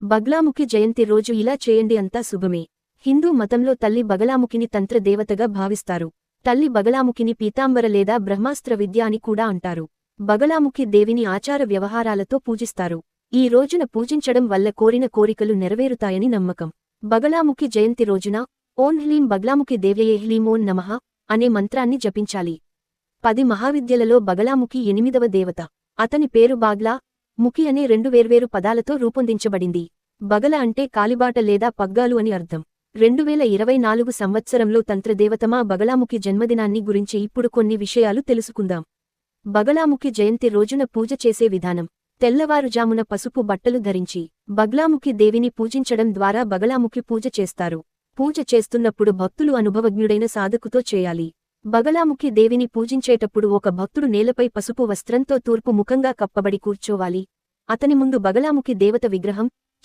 బగ్లాముఖి జయంతి రోజు ఇలా చేయండి అంతా శుభమే. హిందూ మతంలో తల్లి బగలాముఖిని తంత్ర దేవతగా భావిస్తారు. తల్లి బగలాముఖిని పీతాంబర లేదా బ్రహ్మాస్త్ర విద్య అని కూడా అంటారు. బగలాముఖి దేవిని ఆచార వ్యవహారాలతో పూజిస్తారు. ఈ రోజున పూజించడం వల్ల కోరిన కోరికలు నెరవేరుతాయని నమ్మకం. బగలాముఖి జయంతి రోజున ఓం హ్లీం బగ్లాముఖి దేవ్యయే హ్లీం ఓం నమః అనే మంత్రాన్ని జపించాలి. 10 మహావిద్యలలో బగలాముఖి 8వ దేవత. అతని పేరు బాగ్లా, ముఖి అనే 2 వేర్వేరు పదాలతో రూపొందించబడింది. బగల అంటే కాలిబాట లేదా పగ్గాలు అని అర్థం. 2024 సంవత్సరంలో తంత్రదేవతమా బగలాముఖి జన్మదినాన్ని గురించి ఇప్పుడు కొన్ని విషయాలు తెలుసుకుందాం. బగలాముఖి జయంతి రోజున పూజ చేసే విధానం. తెల్లవారుజామున పసుపు బట్టలు ధరించి బగ్లాముఖి దేవిని పూజించడం ద్వారా బగలాముఖి పూజ చేస్తారు. పూజ చేస్తున్నప్పుడు భక్తులు అనుభవజ్ఞుడైన సాధకుతో చేయాలి. బగలాముఖి దేవిని పూజించేటప్పుడు ఒక భక్తుడు నేలపై పసుపు వస్త్రంతో తూర్పు ముఖంగా కప్పబడి కూర్చోవాలి. అతని ముందు బగలాముఖి దేవత విగ్రహం,